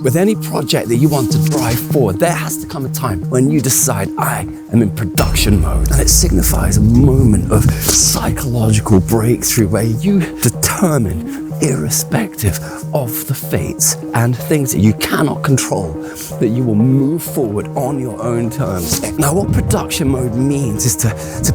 With any project that you want to drive forward, there has to come a time when you decide, I am in production mode. And it signifies a moment of psychological breakthrough where you determine, irrespective of the fates and things that you cannot control, that you will move forward on your own terms. Now, what production mode means is to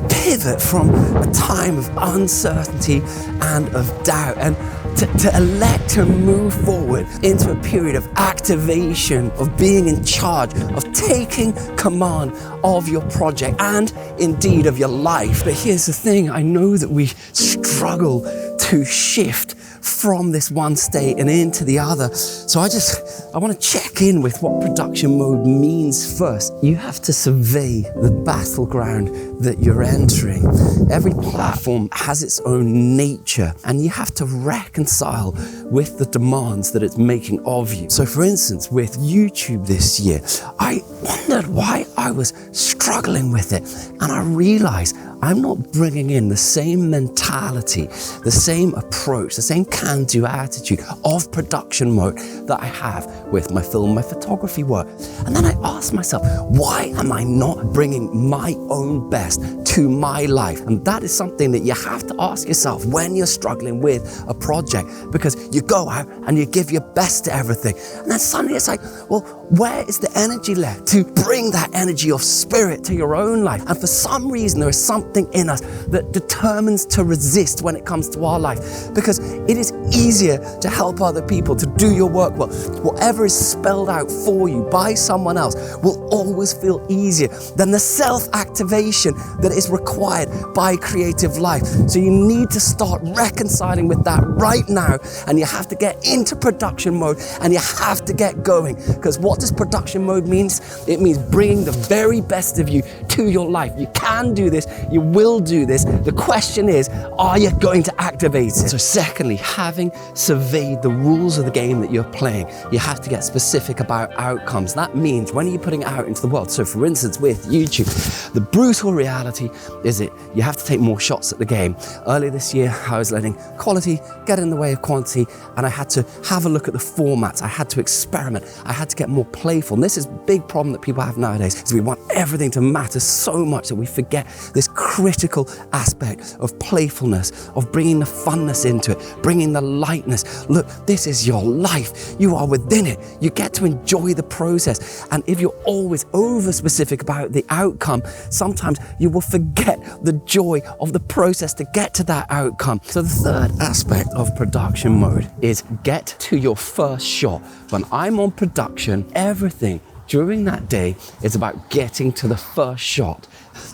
pivot from a time of uncertainty and of doubt and to elect to move forward into a period of activation, of being in charge, of taking command of your project and indeed of your life. But here's the thing, I know that we struggle to shift from this one state and into the other. So I want to check in with what production mode means first. You have to survey the battleground that you're entering. Every platform has its own nature and you have to reconcile with the demands that it's making of you. So for instance, with YouTube this year, I wondered why I was struggling with it. And I realized I'm not bringing in the same mentality, the same approach, the same can-do attitude of production mode that I have with my film, my photography work. And then I asked myself, why am I not bringing my own best to my life? And that is something that you have to ask yourself when you're struggling with a project, because you go out and you give your best to everything. And then suddenly it's like, well, where is the energy left to bring that energy of spirit to your own life? And for some reason, there is something in us that determines to resist when it comes to our life, because it is easier to help other people, to do your work well. Whatever is spelled out for you by someone else will always feel easier than the self-activation that is required by creative life. So you need to start reconciling with that right now, and you have to get into production mode and you have to get going. Because what does production mode mean? It means bringing the very best of you to your life. You can do this, you will do this. The question is, are you going to activate it? So secondly, having surveyed the rules of the game that you're playing, you have to get specific about outcomes. That means, when are you putting it out into the world? So for instance, with YouTube, the brutal reality is that you have to take more shots at the game. Earlier this year, I was letting quality get in the way of quantity, and I had to have a look at the formats. I had to experiment. I had to get more playful. And this is a big problem that people have nowadays, is we want everything to matter so much that we forget this critical aspect of playfulness, of bringing the funness into it, bringing the lightness. Look, this is your life. You are within it. You get to enjoy the process. And if you're always over specific about the outcome, sometimes you will forget the joy of the process to get to that outcome. So the third aspect of production mode is get to your first shot. When I'm on production, everything during that day is about getting to the first shot.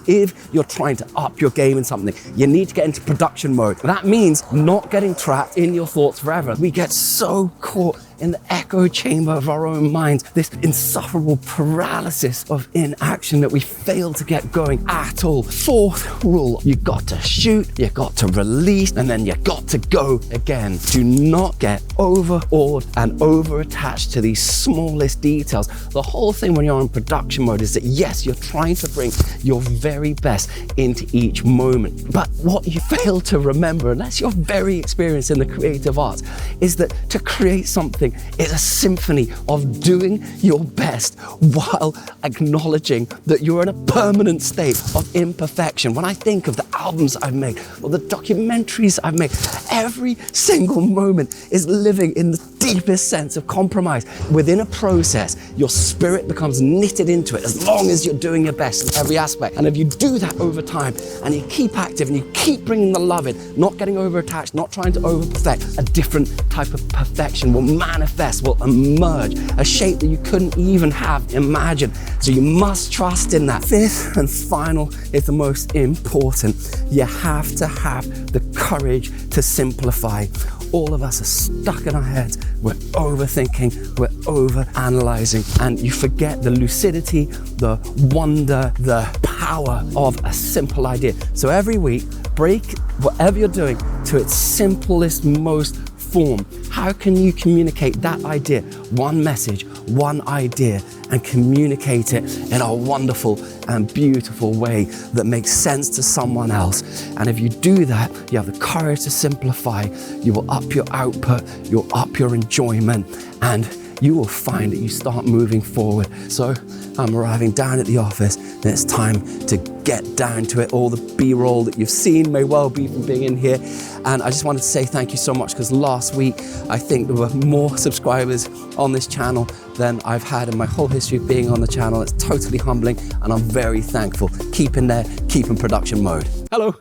If you're trying to up your game in something, you need to get into production mode. That means not getting trapped in your thoughts forever. We get so caught in the echo chamber of our own minds, this insufferable paralysis of inaction that we fail to get going at all. Fourth rule, you got to shoot, you got to release, and then you got to go again. Do not get overawed and over-attached to these smallest details. The whole thing when you're on production mode is that yes, you're trying to bring your very best into each moment. But what you fail to remember, unless you're very experienced in the creative arts, is that to create something is a symphony of doing your best while acknowledging that you're in a permanent state of imperfection. When I think of the albums I've made or the documentaries I've made, every single moment is living in the deepest sense of compromise. Within a process, your spirit becomes knitted into it as long as you're doing your best in every aspect. And if you do that over time and you keep active and you keep bringing the love in, not getting over attached, not trying to over perfect, a different type of perfection will manifest, will emerge, a shape that you couldn't even have imagined. So you must trust in that. Fifth and final is the most important. You have to have the courage to simplify. All of us are stuck in our heads. We're overthinking, we're over-analyzing, and you forget the lucidity, the wonder, the power of a simple idea. So every week, break whatever you're doing to its simplest, most form. How can you communicate that idea, one message, one idea, and communicate it in a wonderful and beautiful way that makes sense to someone else? And if you do that, you have the courage to simplify, you will up your output, you'll up your enjoyment, and you will find that you start moving forward. So I'm arriving down at the office, and it's time to get down to it. All the B-roll that you've seen may well be from being in here. And I just wanted to say thank you so much, because last week, I think there were more subscribers on this channel than I've had in my whole history of being on the channel. It's totally humbling, and I'm very thankful. Keep in there, keep in production mode. Hello.